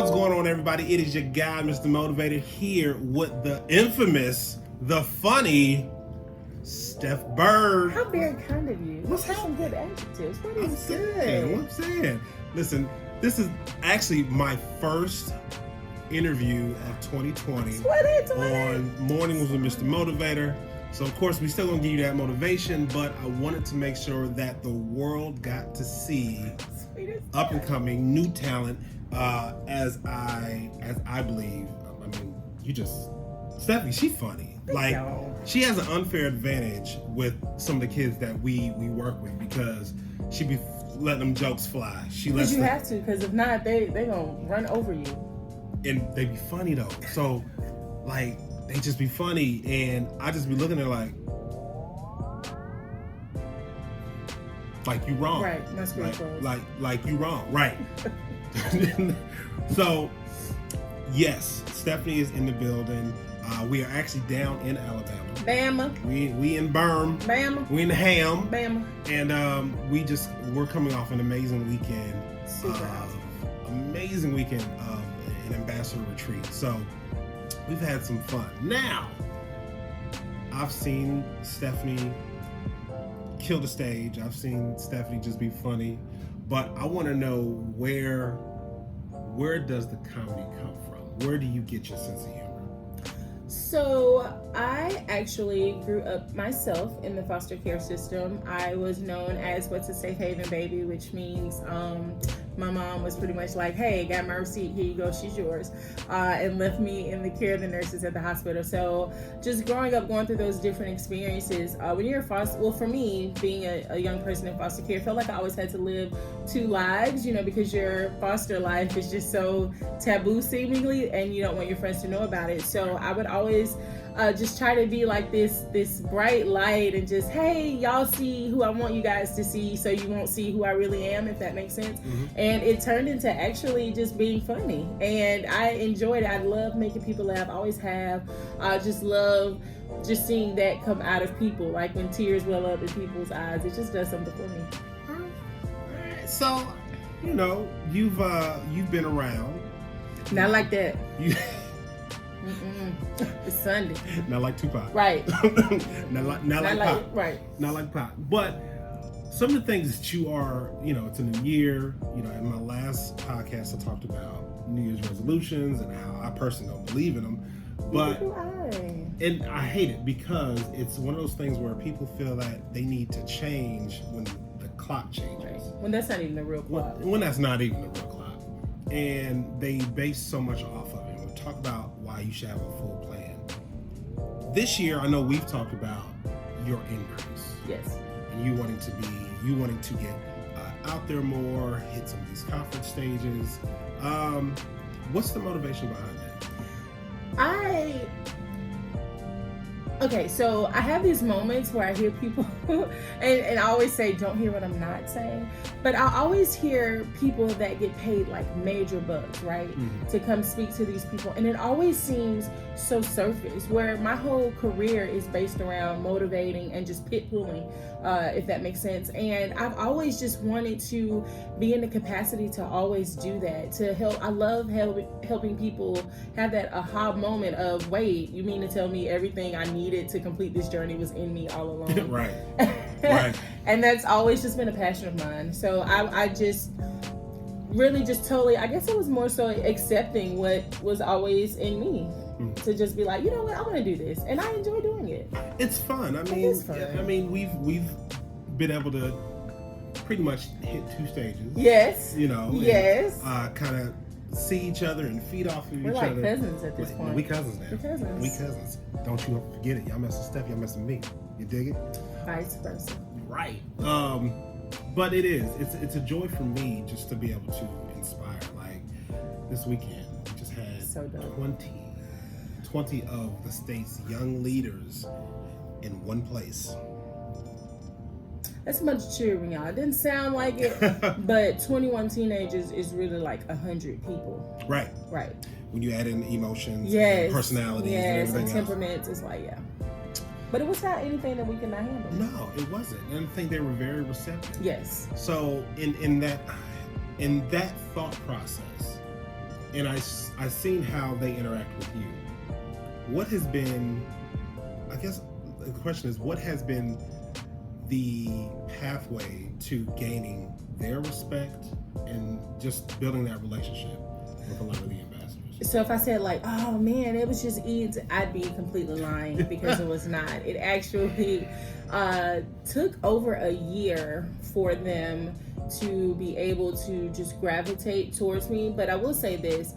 What's going on, everybody? It is your guy, Mr. Motivator, here with the infamous, the funny Steph Byrd. How very kind of you. What's That's some good adjectives. What is What I'm saying. Listen, this is actually my first interview of 2020 on Mornings with Mr. Motivator. So, of course, we still gonna give you that motivation, but I wanted to make sure that the world got to see up and coming new talent. As I believe, I mean, Stephanie, she's funny. Like, she has an unfair advantage with some of the kids that we work with because she be letting them jokes fly. Because you have to, because if not, they gonna run over you. And they be funny though. So, like, they just be funny, and I just be looking at her like you wrong. Right, my screen froze. Like you wrong. Right. So, yes, Stephanie is in the building. We are actually down in Alabama. Bama. We in Birmingham. Bama. We in the Ham. Bama. And we're coming off an amazing weekend. Super awesome. Amazing weekend of an ambassador retreat. So we've had some fun. Now, I've seen Stephanie kill the stage. I've seen Stephanie just be funny. But I want to know where does the comedy come from? Where do you get your sense of humor? So I actually grew up myself in the foster care system. I was known as what's a safe haven baby, which means my mom was pretty much like, hey, got my receipt, here you go, she's yours, and left me in the care of the nurses at the hospital. So just growing up, going through those different experiences, when you're for me, being a young person in foster care, I felt like I always had to live two lives, because your foster life is just so taboo seemingly, and you don't want your friends to know about it. So I would always just try to be like this bright light and just, hey, y'all see who I want you guys to see, so you won't see who I really am, if that makes sense. Mm-hmm. And it turned into actually just being funny, and I enjoyed it. I love making people laugh, always have. I just love just seeing that come out of people, like when tears well up in people's eyes. It just does something for me. All right. So, you've been around. Not like that. It's Sunday. Not like Tupac. Right. not like Pop. Right. Not like Pop. But some of the things that you are, it's a new year. In my last podcast, I talked about New Year's resolutions and how I personally don't believe in them. But and I hate it because it's one of those things where people feel that they need to change when the clock changes. Right. When that's not even the real clock. When that's not even the real clock. And they base so much off of it. We'll talk about why you should have a full plan. This year, I know we've talked about your increase. Yes. And you wanting to get out there more, hit some of these conference stages. What's the motivation behind that? Okay, so I have these moments where I hear people, and I always say, don't hear what I'm not saying, but I always hear people that get paid like major bucks, right, to come speak to these people, and it always seems so surface, where my whole career is based around motivating and just pit-pulling, if that makes sense, and I've always just wanted to be in the capacity to always do that, to help. I love helping people have that aha moment of, wait, you mean to tell me everything I needed to complete this journey was in me all along? Right. And that's always just been a passion of mine. So I just really just totally, I guess it was more so accepting what was always in me. To just be like, you know what, I want to do this, and I enjoy doing it. It's fun. It is fun. I mean, we've been able to pretty much hit two stages. Yes. Yes. Kind of see each other and feed off of each other. We're like cousins at this point. We cousins now. We cousins. Don't you forget it. Y'all mess with Steph, y'all mess with me. You dig it? Vice versa. Right. But it's a joy for me just to be able to inspire. Like this weekend, we just had 20 of the state's young leaders in one place. That's much cheering, y'all. It didn't sound like it, but 21 teenagers is really like 100 people. Right. When you add in emotions, and personalities, and everything temperaments, it's like, yeah. But it was not anything that we could not handle. No, it wasn't. And I think they were very receptive. Yes. So in that thought process, and I've seen how they interact with you. What has been, I guess the question is, what has been the pathway to gaining their respect and just building that relationship with a lot of the ambassadors? So if I said like, oh man, it was just easy, I'd be completely lying because it was not. It actually took over a year for them to be able to just gravitate towards me. But I will say this.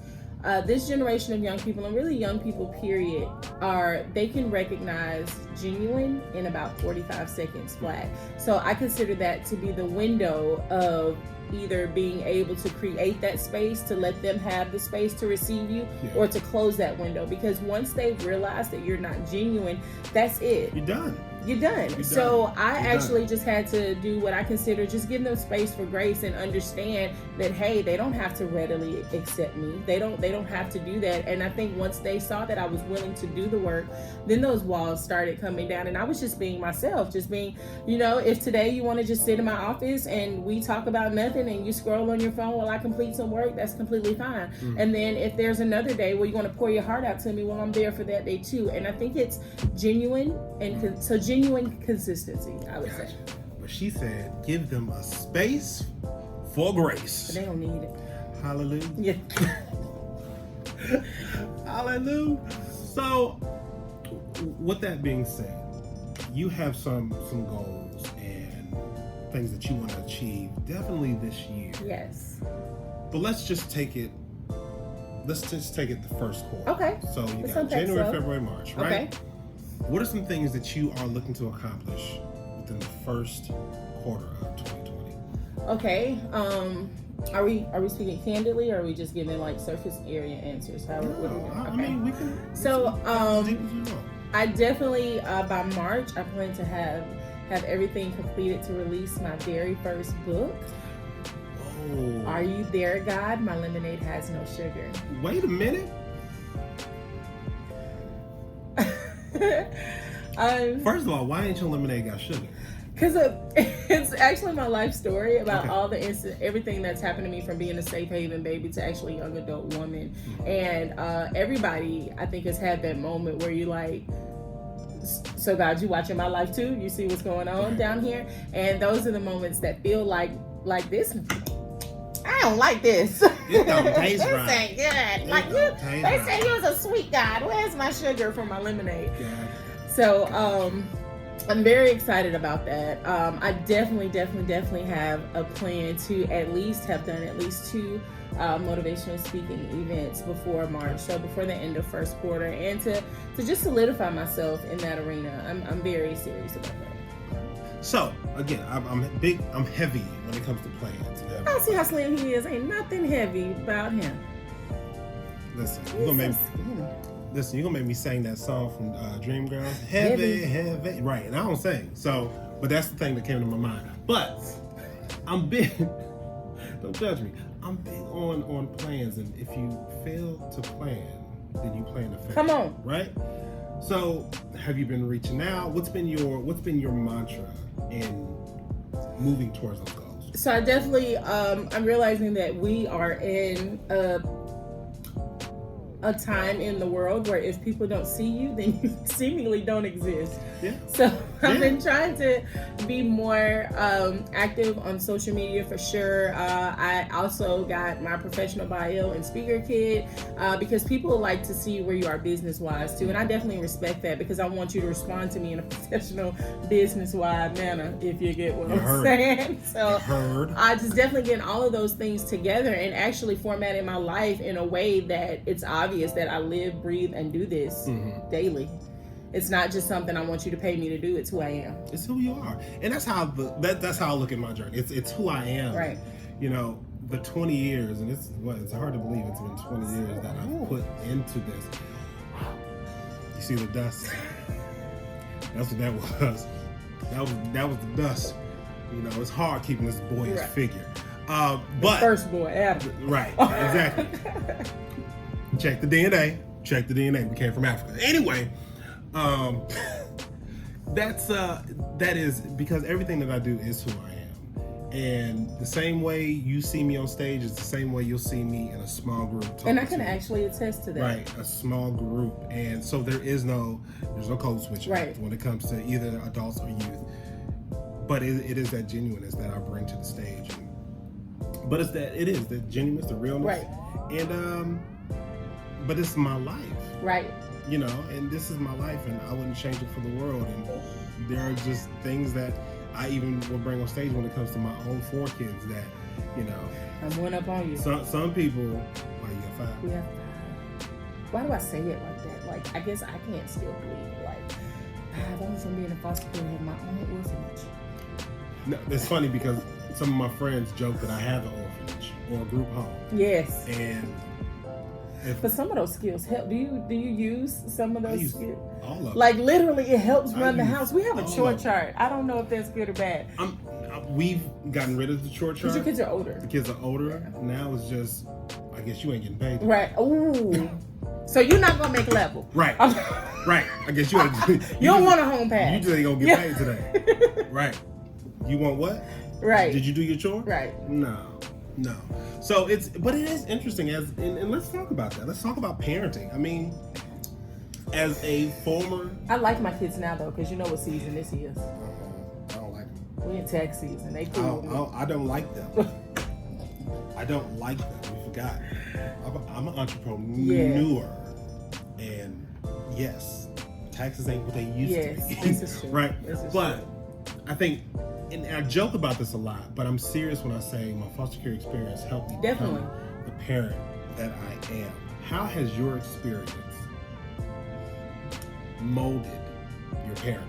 This generation of young people, and really young people period, they can recognize genuine in about 45 seconds flat. So I consider that to be the window of either being able to create that space to let them have the space to receive you, or to close that window, because once they realize that you're not genuine, that's it. You're done. You're done. So I actually just had to do what I consider just give them space for grace and understand that, hey, they don't have to readily accept me. They don't have to do that. And I think once they saw that I was willing to do the work, then those walls started coming down, and I was just being myself, just being, if today you want to just sit in my office and we talk about nothing and you scroll on your phone while I complete some work, that's completely fine. And then if there's another day where you want to pour your heart out to me, well, I'm there for that day too. And I think it's genuine and genuine consistency, I would say. But she said, give them a space for grace. But they don't need it. Hallelujah. Yeah. Hallelujah. So, with that being said, you have some goals and things that you want to achieve definitely this year. Yes. But let's just take it the first quarter. Okay. So you got January, February, March, right? Okay. What are some things that you are looking to accomplish within the first quarter of 2020? Okay. Are we speaking candidly, or are we just giving like surface area answers? I mean, we can. So, I definitely by March I plan to have everything completed to release my very first book. Oh. Are you there, God? My lemonade has no sugar. Wait a minute. First of all, why ain't your lemonade got sugar? Because it's actually my life story about all the everything that's happened to me, from being a safe haven baby to actually young adult woman. And everybody, I think, has had that moment where you like, so God, you watching my life too? You see what's going on down here? And those are the moments that feel like this. I don't like this. It don't taste right. This ain't good. Like they say you was a sweet God. Where's my sugar for my lemonade? Yeah. So I'm very excited about that. I definitely have a plan to at least have done at least 2 motivational speaking events before March, so before the end of first quarter, and to just solidify myself in that arena. I'm very serious about that. So again, I'm heavy when it comes to plans. I see how slim he is. Ain't nothing heavy about him. Listen, you're gonna make me sing that song from Dreamgirls. Heavy. Right, and I don't sing. So, but that's the thing that came to my mind. But I'm big. Don't judge me. I'm big on plans, and if you fail to plan, then you plan to fail. Come on. Right? So, have you been reaching out? What's been your mantra in moving towards those goals? So I definitely, I'm realizing that we are in a time in the world where if people don't see you, then you seemingly don't exist. Yeah. So I've been trying to be more active on social media for sure. I also got my professional bio and speaker kit because people like to see where you are business-wise too, and I definitely respect that because I want you to respond to me in a professional, business-wise manner, if you get what I'm saying. So I just definitely getting all of those things together and actually formatting my life in a way that it's obvious that I live, breathe, and do this daily. It's not just something I want you to pay me to do. It's who I am. It's who you are, and that's how that's how I look at my journey. It's who I am. Right. You know, the 20 years, and it's hard to believe it's been 20 years that I've put into this. You see the dust? That's what that was. That was the dust. You know, it's hard keeping this boyish figure. But the first boy ever. Right. Exactly. Check the DNA. We came from Africa. Anyway. That is because everything that I do is who I am, And the same way you see me on stage is the same way you'll see me in a small group. And I can actually attest to that. Right, a small group. And so there's no code switching when it comes to either adults or youth. But it is that genuineness that I bring to the stage. But it is the genuineness, the realness. Right. And but it's my life. Right. You know, and this is my life, and I wouldn't change it for the world. And there are just things that I even will bring on stage when it comes to my own 4 kids that, you know. I'm one up on you. Some people, why you got 5? We have 5. Why do I say it like that? Like, I guess I can't still believe, like, 5. I was from being a foster care and have my own orphanage. No, it's funny because some of my friends joke that I have an orphanage or a group home. Yes. And but some of those skills help. Do you use some of those skills? All of them. Like literally, it helps run the house. We have a chore chart. I don't know if that's good or bad. We've gotten rid of the chore chart. Because your kids are older. The kids are older. Yeah. Now it's just, I guess you ain't getting paid. Right. Ooh. So you're not gonna make level. Right. Right. I guess you don't want a home pass. You just ain't gonna get paid today. Right. You want what? Right. Did you do your chore? Right. No. So but it is interesting and let's talk about that. Let's talk about parenting. I mean, as a former... I like my kids now though, because you know what season this is. I don't like them. We're in tax season. They cool. I don't like them. I don't like them. We forgot. I'm an entrepreneur. Yeah. And yes, taxes ain't what they used to be. This is true. Right? But I think... And I joke about this a lot, but I'm serious when I say my foster care experience helped me become the parent that I am. How has your experience molded your parenting?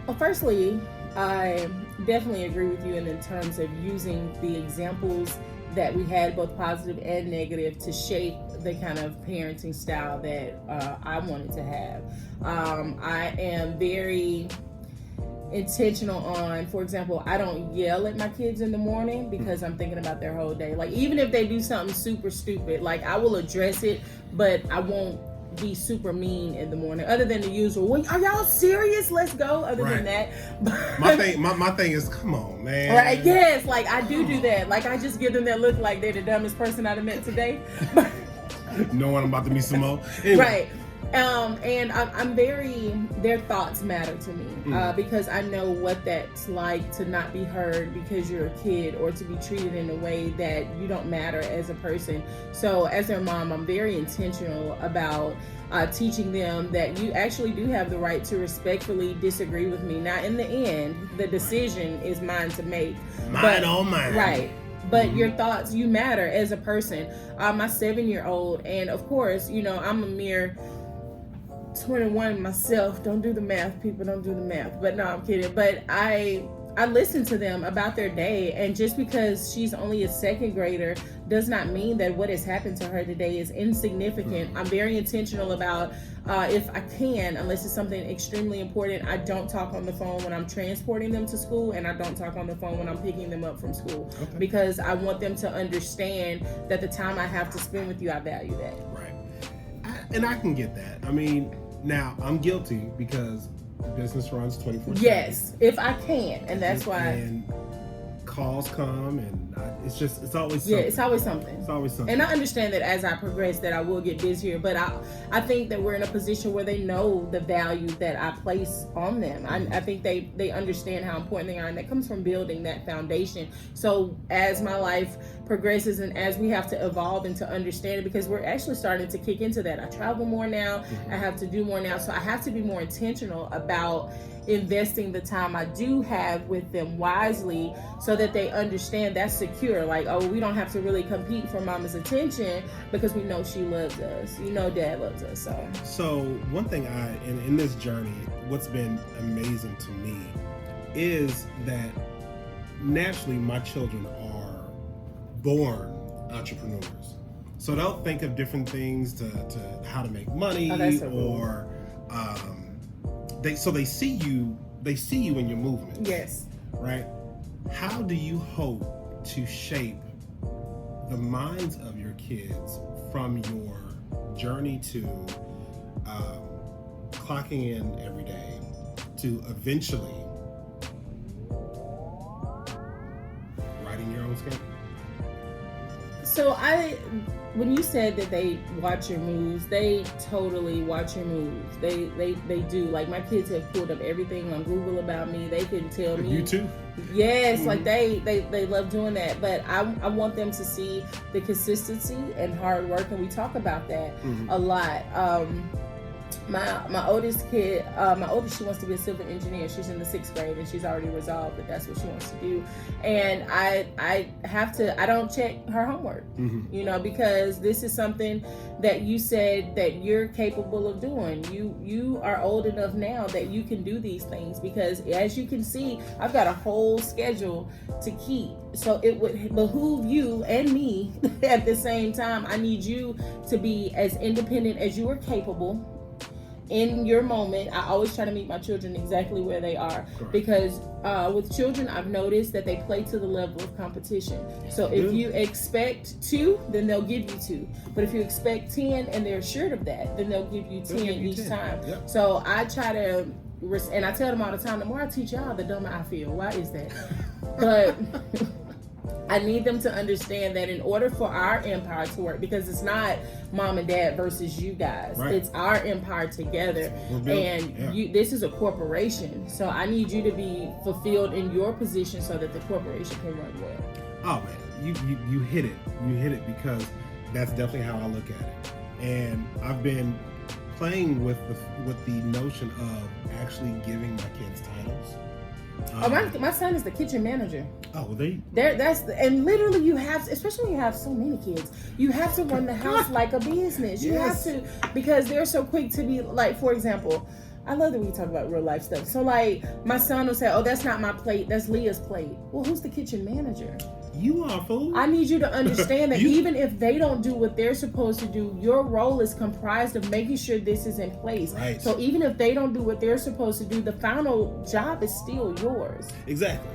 Well, firstly, I definitely agree with you in terms of using the examples that we had, both positive and negative, to shape the kind of parenting style that I wanted to have. I am very intentional on, for example, I don't yell at my kids in the morning because I'm thinking about their whole day. Like, even if they do something super stupid, like, I will address it, but I won't be super mean in the morning, other than the usual, well, are y'all serious? Let's go. Other than that. my thing is, come on, man. Right, yes, like, I do that. Like, I just give them that look like they're the dumbest person I've met today. Knowing I'm about to meet some more. Anyway. Right. And I'm very, their thoughts matter to me because I know what that's like to not be heard because you're a kid, or to be treated in a way that you don't matter as a person. So as their mom, I'm very intentional about teaching them that you actually do have the right to respectfully disagree with me. Now, in the end, the decision is mine to make. Mine. Right. But your thoughts, you matter as a person. My 7-year-old, and of course, you know, I'm a mere 21 myself. Don't do the math, people. Don't do the math. But no, I'm kidding. But I listen to them about their day, and just because she's only a 2nd grader does not mean that what has happened to her today is insignificant. I'm very intentional about if I can, unless it's something extremely important, I don't talk on the phone when I'm transporting them to school, and I don't talk on the phone when I'm picking them up from school, because I want them to understand that the time I have to spend with you, I value that. Right. And I can get that. I mean, now I'm guilty because business runs 24/7. Yes, if I can, and that's why. And calls come, and it's always something. Yeah, it's always something. It's always something. And I understand that as I progress, that I will get busier, but I think that we're in a position where they know the value that I place on them. I think they understand how important they are, and that comes from building that foundation. So as my life progresses and as we have to evolve and to understand it, because we're actually starting to kick into that. I travel more now. I have to do more now. So I have to be more intentional about investing the time I do have with them wisely, so that they understand that's secure. Like, oh, we don't have to really compete for mama's attention because we know she loves us. You know, dad loves us. So one thing in this journey, what's been amazing to me is that naturally my children are born entrepreneurs. So they'll think of different things to how to make money, or they see you in your movement. Yes. Right? How do you hope to shape the minds of your kids from your journey to clocking in every day to eventually skate? So when you said that they watch your moves, they totally watch your moves. They do. Like, my kids have pulled up everything on Google about me. They can tell me. You too? Yes, like they love doing that. But I want them to see the consistency and hard work, and we talk about that a lot. My oldest, she wants to be a civil engineer. She's in the 6th grade, and she's already resolved that that's what she wants to do. And I don't check her homework, you know, because this is something that you said that you're capable of doing. You are old enough now that you can do these things, because as you can see, I've got a whole schedule to keep. So it would behoove you and me at the same time. I need you to be as independent as you are capable in your moment. I always try to meet my children exactly where they are. Correct. Because with children, I've noticed that they play to the level of competition. So if you expect 2, then they'll give you 2. But if you expect 10 and they're assured of that, then they'll give you 10 each time. Yep. So I try to, and I tell them all the time, the more I teach y'all, the dumber I feel. Why is that? But I need them to understand that in order for our empire to work, because it's not mom and dad versus you guys, right. It's our empire together, and this is a corporation. So I need you to be fulfilled in your position so that the corporation can run well. Oh man, you hit it, because that's definitely how I look at it. And I've been playing with the notion of actually giving my kids titles. My son is the kitchen manager. Oh, well, and literally you have, especially when you have so many kids, you have to run the house like a business. You have to, because they're so quick to be like, for example, I love that we talk about real life stuff. So like, my son will say, "Oh, that's not my plate. That's Leah's plate." Well, who's the kitchen manager? You are, fool. I need you to understand that even if they don't do what they're supposed to do, your role is comprised of making sure this is in place. Right. So even if they don't do what they're supposed to do, the final job is still yours. Exactly.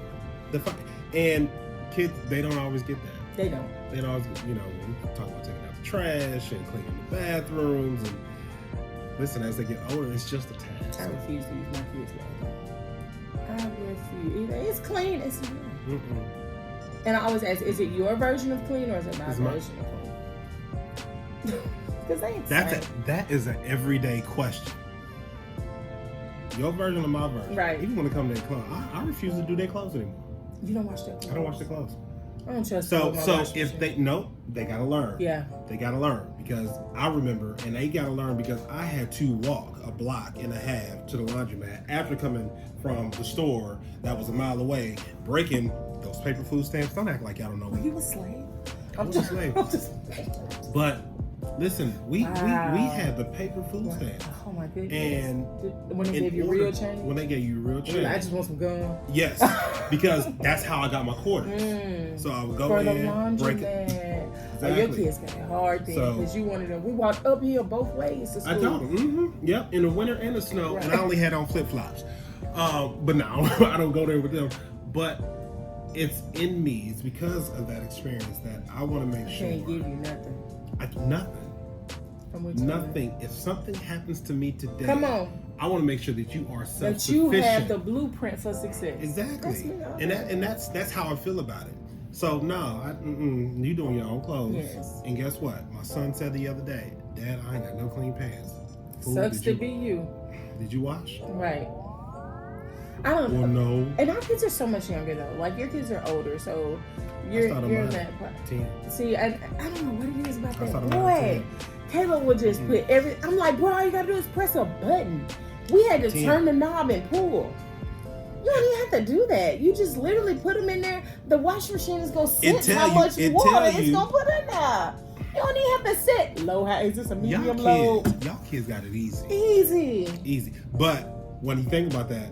And kids, they don't always get that. They don't. They don't always, you know, we talk about taking out the trash and cleaning the bathrooms. And listen, as they get older, it's just a task. I refuse to use my kids like that. I refuse. It's clean. It's not. And I always ask, is it your version of clean or is it my version of clean? Because they ain't that is an everyday question. Your version or my version? Right. Even when it comes to their clothes, I refuse to do their clothes anymore. You don't wash their clothes? I don't wash their clothes. I don't trust So if they gotta learn. Yeah. They gotta learn, because I remember, and they gotta learn because I had to walk a block and a half to the laundromat after coming from the store that was a mile away, breaking those paper food stamps. Don't act like y'all don't know. Were you a slave? I was a slave. But listen, we had the paper food stamps. Oh my goodness. And when they gave you real change? When they gave you real change. I just want some gum. Yes, because that's how I got my quarters. So I would go in, break it. Exactly. Your kids got it hard then, because you wanted them. We walked uphill both ways to school. I told them. Yep, in the winter and the snow, and I only had on flip-flops. But now I don't go there with them. But it's in me. It's because of that experience that I want to make sure. I can't give you nothing. Nothing. If something happens to me today, come on. I want to make sure that you are self-sufficient. That you have the blueprint for success. Exactly. That's how I feel about it. So no, you doing your own clothes. Yes. And guess what? My son said the other day, "Dad, I ain't got no clean pants." Sucks to be you. Did you wash? Right. I don't know. Well, no. And our kids are so much younger though. Like your kids are older, so you're in that part. 10. See, I don't know what it is about that boy. Caleb would just put I'm like, boy, all you gotta do is press a button. We had to turn the knob and pull. You don't even have to do that. You just literally put them in there. The washing machine is gonna sense how much water it's gonna put in there. You don't even have to sit low, high. Is this a medium low? Y'all kids got it easy. Easy. But when you think about that,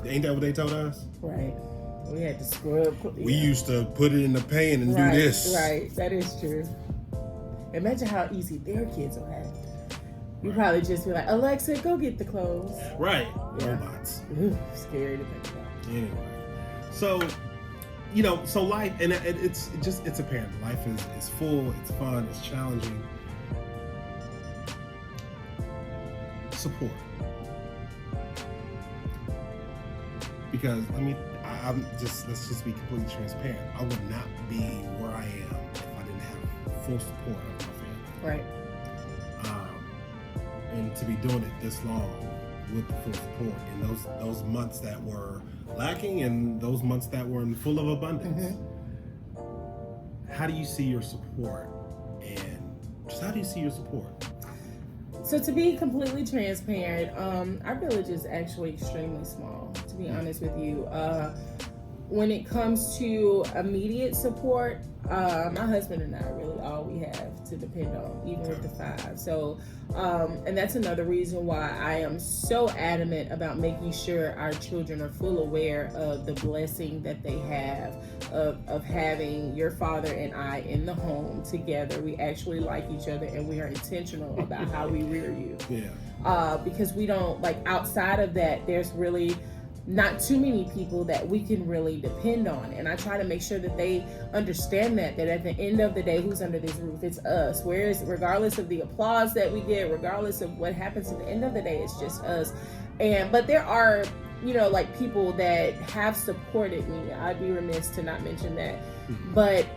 ain't that what they told us? Right. We had to scrub. We used to put it in the pan and do this. Right. That is true. Imagine how easy their kids will have. You probably just be like, Alexa, go get the clothes. Right. Yeah. Robots. Ooh, scary to think about. Anyway. So, so life, and it's apparent. Life is full, it's fun, it's challenging. Support. Because, let's just be completely transparent. I would not be where I am if I didn't have full support of my family. Right. And to be doing it this long with the full support in those months that were lacking and those months that were full of abundance. How do you see your support, and just how do you see your support? So to be completely transparent, our village is actually extremely small, to be honest with you. When it comes to immediate support, my husband and I are really all we have to depend on, even with the 5. So, and that's another reason why I am so adamant about making sure our children are full aware of the blessing that they have of having your father and I in the home together. We actually like each other, and we are intentional about how we rear you. Yeah. Because we don't, like, outside of that, there's really not too many people that we can really depend on. And I try to make sure that they understand that at the end of the day, who's under this roof? It's us. Whereas regardless of the applause that we get, regardless of what happens at the end of the day, it's just us. But there are, like, people that have supported me. I'd be remiss to not mention that. But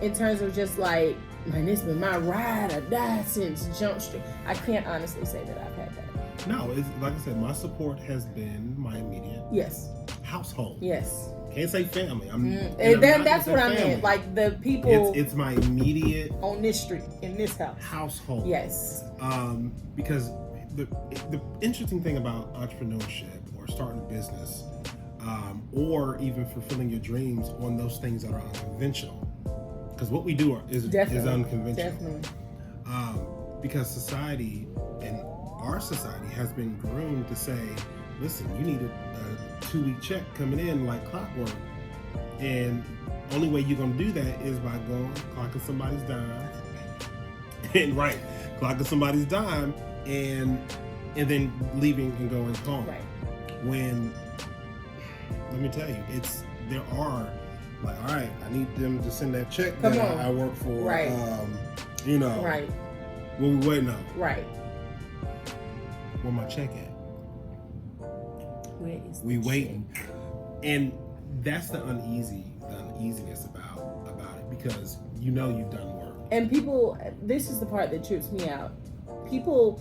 in terms of just like, man, this been my ride or die since Jump Street, I can't honestly say that I've had that. No, it's like I said, my support has been my immediate household. Yes. Can't say family. That's what I meant. Like the people. It's my immediate on this street, in this house. Household. Yes. Because the interesting thing about entrepreneurship or starting a business, or even fulfilling your dreams on those things that are unconventional, because what we do is unconventional. Definitely. Because society and our society has been groomed to say, listen, you need a 2-week check coming in like clockwork. And only way you're going to do that is by going, clocking somebody's dime. Clocking somebody's dime and then leaving and going home. Right. When, let me tell you, there are, like, all right, I need them to send that check that I work for. Right. Right. What we waiting on? Right. Where my check at? Where is we waiting? And that's the uneasiness about it, because you've done work. And people, this is the part that trips me out. People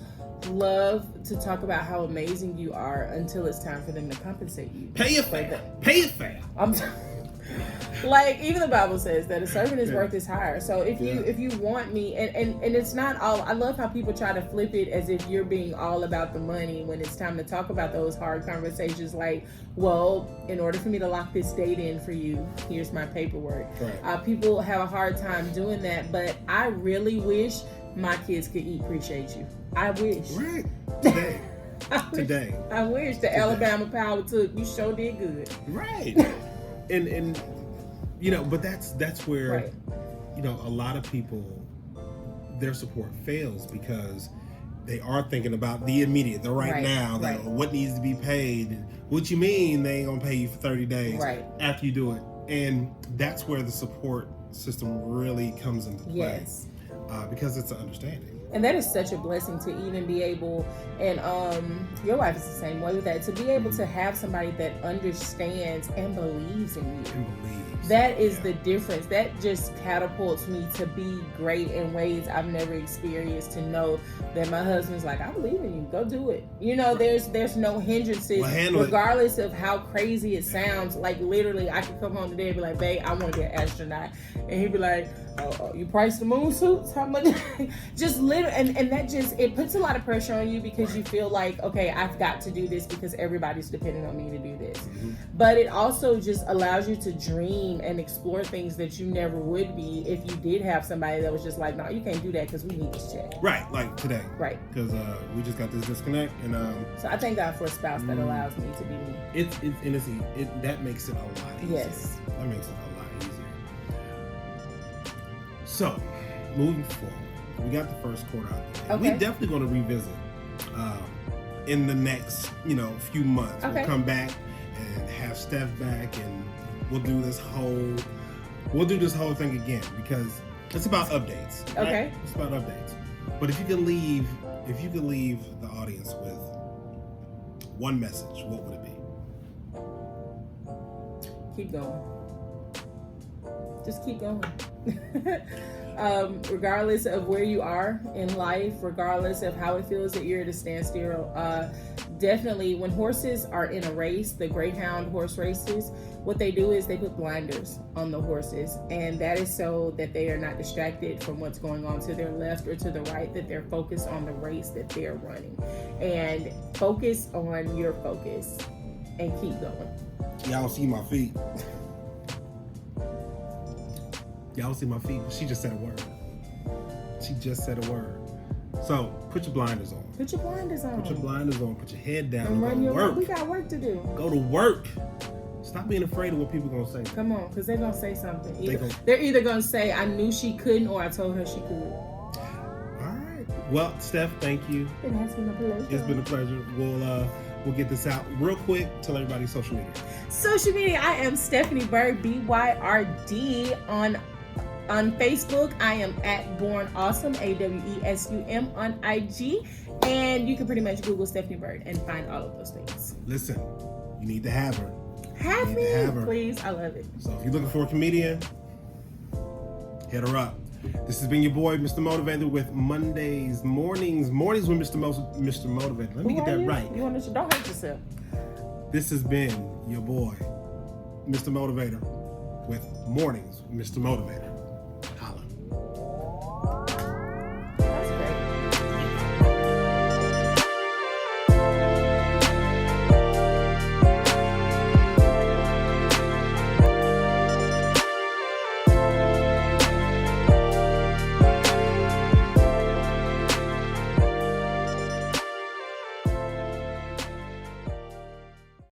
love to talk about how amazing you are until it's time for them to compensate you. Pay it fair. Like, even the Bible says that a servant is worth his hire. So if you want me, and it's not all, I love how people try to flip it as if you're being all about the money when it's time to talk about those hard conversations, like, well, in order for me to lock this date in for you, here's my paperwork. Right. People have a hard time doing that, but I really wish my kids could appreciate you. I wish. Right. Today. I wish the Alabama power took. You sure did good. Right. and but that's where a lot of people, their support fails because they are thinking about the immediate, the right now, what needs to be paid. What you mean they ain't gonna pay you for 30 days after you do it? And that's where the support system really comes into play. Yes. Because it's an understanding. And that is such a blessing to even be able, and your wife is the same way with that, to be able to have somebody that understands and believes in you. That is the difference. That just catapults me to be great in ways I've never experienced, to know that my husband's like, I believe in you, go do it. There's no hindrances, regardless of how crazy it sounds. Like, literally, I could come home today and be like, babe, I want to be an astronaut. And he'd be like, oh, you priced the moon suits? How much? Just literally, and that just, it puts a lot of pressure on you because you feel like, okay, I've got to do this because everybody's depending on me to do this. Mm-hmm. But it also just allows you to dream and explore things that you never would be if you did have somebody that was just like, no, you can't do that because we need this check. Right, like today. Right. Because we just got this disconnect, and so I thank God for a spouse that allows me to be me. That makes it a lot easier. Yes. That makes it a lot easier. So, moving forward, we got the first quarter out there. Okay. We're definitely going to revisit in the next, few months. Okay. We'll come back and have Steph back, and we'll do this whole thing again because it's about updates. Right? Okay. It's about updates. But if you could leave the audience with one message, what would it be? keep going. Just keep going. Regardless of where you are in life, regardless of how it feels that you're at a standstill, definitely when horses are in a race, the greyhound horse races, what they do is they put blinders on the horses, and that is so that they are not distracted from what's going on to their left or to the right, that they're focused on the race that they're running. And focus on your focus and keep going. Y'all see my feet. Y'all see my feet. She just said a word. She just said a word. So put your blinders on. Put your blinders on. Put your blinders on. Put your head down. And run go your to work. We got work to do. Go to work. Stop being afraid of what people gonna say. Come on, because they're gonna say something. They're either gonna say, "I knew she couldn't," or "I told her she could." All right. Well, Steph, thank you. It has been a pleasure. It's been a pleasure. We'll get this out real quick. Tell everybody social media. Social media. I am Stephanie Byrd, BYRD on Facebook. I am at Born Awesome, AWESUM on IG, and you can pretty much Google Stephanie Byrd and find all of those things. Listen, you need to have her. Have me, please. I love it. So if you're looking for a comedian, hit her up. This has been your boy, Mr. Motivator, with mornings with Mr. Motivator. Let me get that right. You want to don't hurt yourself. This has been your boy, Mr. Motivator, with Mornings with Mr. Motivator.